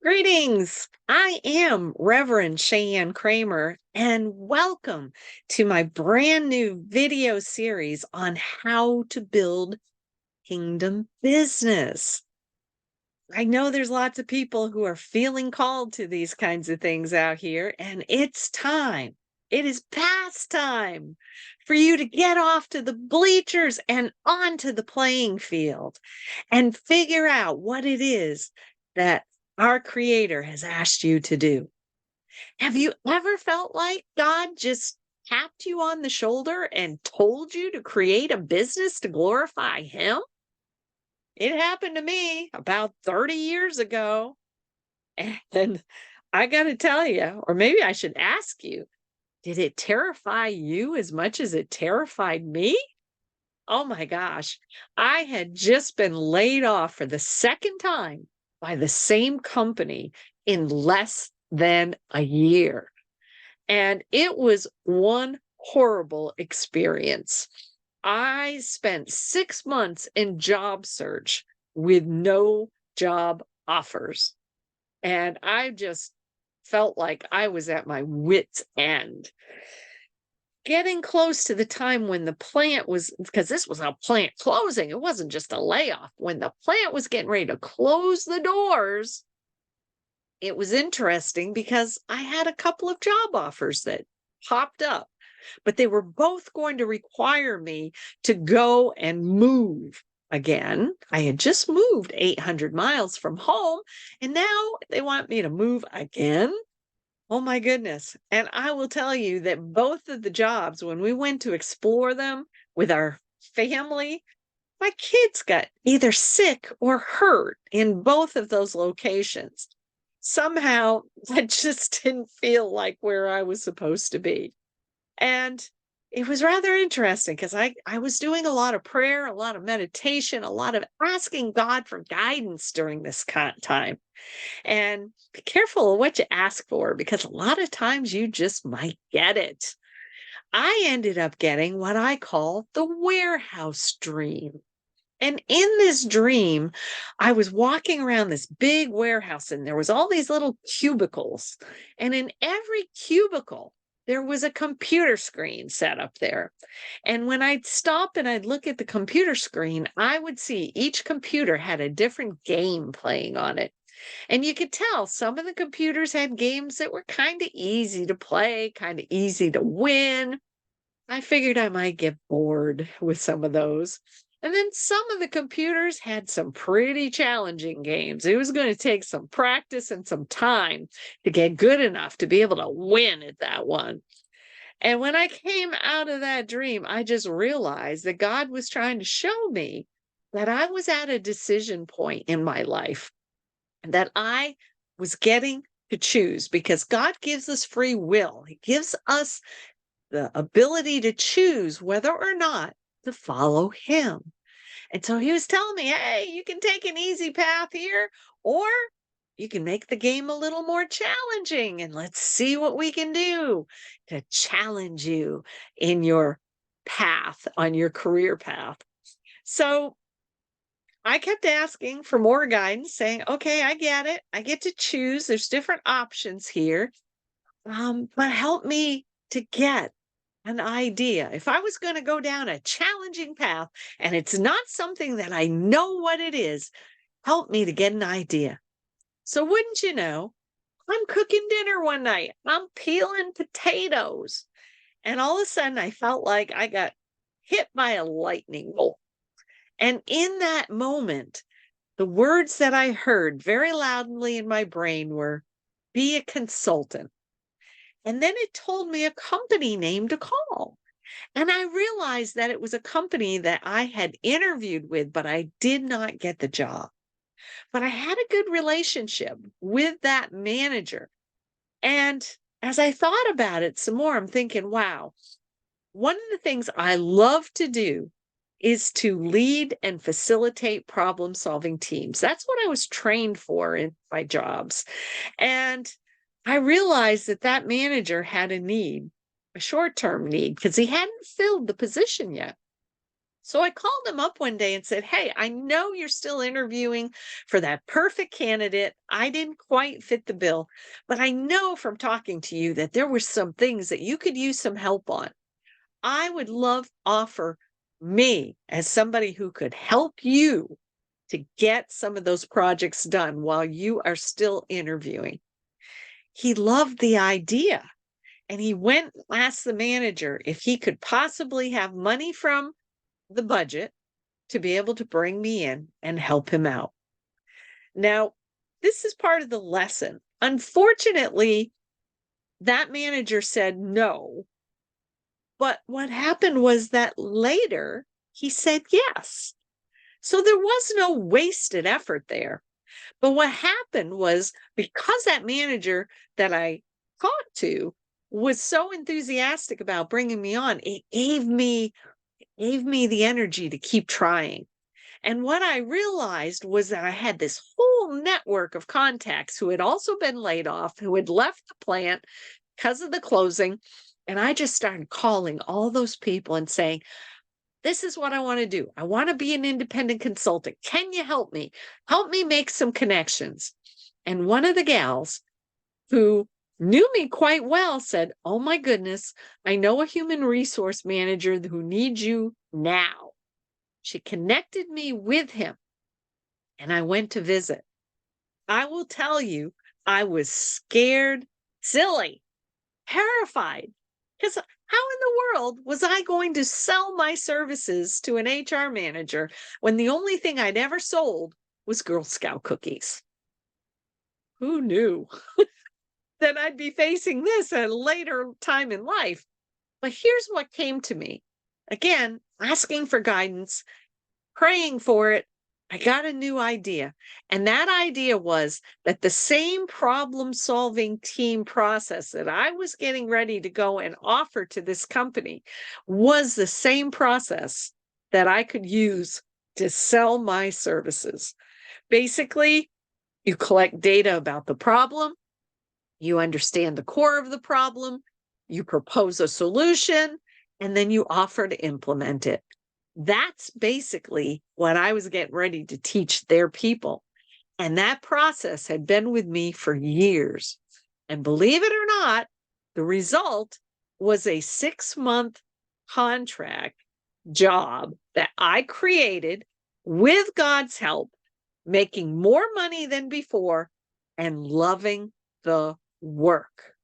Greetings. I am Reverend Cheyenne Kramer, and welcome to my brand new video series on how to build kingdom business. I know there's lots of people who are feeling called to these kinds of things out here, and it's time. It is past time for you to get off to the bleachers and onto the playing field and figure out what it is that our Creator has asked you to do. Have you ever felt like God just tapped you on the shoulder and told you to create a business to glorify Him? It happened to me about 30 years ago. And I got to tell you, or maybe I should ask you, did it terrify you as much as it terrified me? Oh my gosh. I had just been laid off for the second time by the same company in less than a year. And it was one horrible experience. I spent 6 months in job search with no job offers. And I just felt like I was at my wit's end. Getting close to the time when the plant was, because this was a plant closing, it wasn't just a layoff. When the plant was getting ready to close the doors, it was interesting because I had a couple of job offers that popped up, but they were both going to require me to go and move again. I had just moved 800 miles from home, and now they want me to move again. Oh my goodness. And I will tell you that both of the jobs, when we went to explore them with our family, my kids got either sick or hurt in both of those locations. Somehow that just didn't feel like where I was supposed to be. And it was rather interesting because I was doing a lot of prayer, a lot of meditation, a lot of asking God for guidance during this time. And be careful of what you ask for because a lot of times you just might get it. I ended up getting what I call the warehouse dream. And in this dream, I was walking around this big warehouse and there was all these little cubicles. And in every cubicle, there was a computer screen set up there. And when I'd stop and I'd look at the computer screen, I would see each computer had a different game playing on it. And you could tell some of the computers had games that were kind of easy to play, kind of easy to win. I figured I might get bored with some of those. And then some of the computers had some pretty challenging games. It was going to take some practice and some time to get good enough to be able to win at that one. And when I came out of that dream, I just realized that God was trying to show me that I was at a decision point in my life, that I was getting to choose because God gives us free will. He gives us the ability to choose whether or not to follow Him. And so He was telling me, hey, you can take an easy path here, or you can make the game a little more challenging. And let's see what we can do to challenge you in your path, on your career path. So I kept asking for more guidance, saying, okay, I get it. I get to choose. There's different options here. But help me to get an idea. If I was going to go down a challenging path and it's not something that I know what it is, help me to get an idea. So wouldn't you know, I'm cooking dinner one night. I'm peeling potatoes. And all of a sudden I felt like I got hit by a lightning bolt. And in that moment, the words that I heard very loudly in my brain were, be a consultant. And then it told me a company name to call. And I realized that it was a company that I had interviewed with, but I did not get the job. But I had a good relationship with that manager. And as I thought about it some more, I'm thinking, wow, one of the things I love to do is to lead and facilitate problem solving teams. That's what I was trained for in my jobs. And I realized that that manager had a need, a short term need, because he hadn't filled the position yet. So I called him up one day and said, "Hey, I know you're still interviewing for that perfect candidate. I didn't quite fit the bill, but I know from talking to you that there were some things that you could use some help on. I would love offer me as somebody who could help you to get some of those projects done while you are still interviewing." He loved the idea, and he went and asked the manager if he could possibly have money from the budget to be able to bring me in and help him out. Now, this is part of the lesson. Unfortunately, that manager said no. But what happened was that later he said yes. So there was no wasted effort there. But what happened was because that manager that I talked to was so enthusiastic about bringing me on, it gave me the energy to keep trying. And what I realized was that I had this whole network of contacts who had also been laid off, who had left the plant because of the closing. And I just started calling all those people and saying, "This is what I want to do. I want to be an independent consultant. Can you help me? Help me make some connections." And one of the gals who knew me quite well said, "Oh my goodness, I know a human resource manager who needs you now." She connected me with him, and I went to visit. I will tell you, I was scared, silly, terrified, because how in the world was I going to sell my services to an HR manager when the only thing I'd ever sold was Girl Scout cookies? Who knew that I'd be facing this at a later time in life? But here's what came to me. Again, asking for guidance, praying for it, I got a new idea. And that idea was that the same problem solving team process that I was getting ready to go and offer to this company was the same process that I could use to sell my services. Basically, you collect data about the problem, you understand the core of the problem, you propose a solution, and then you offer to implement it. That's basically what I was getting ready to teach their people. And that process had been with me for years. And believe it or not, the result was a 6-month contract job that I created with God's help, making more money than before and loving the work.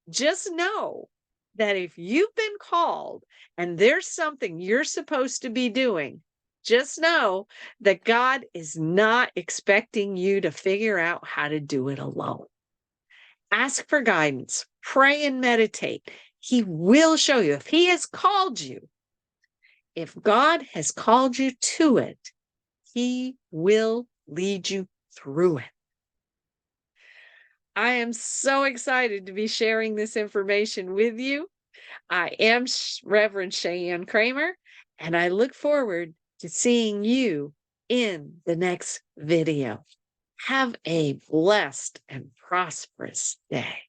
Just know that if you've been called and there's something you're supposed to be doing, just know that God is not expecting you to figure out how to do it alone. Ask for guidance, pray and meditate. He will show you. If He has called you, if God has called you to it, He will lead you through it. I am so excited to be sharing this information with you. I am Reverend Cheyenne Kramer, and I look forward to seeing you in the next video. Have a blessed and prosperous day.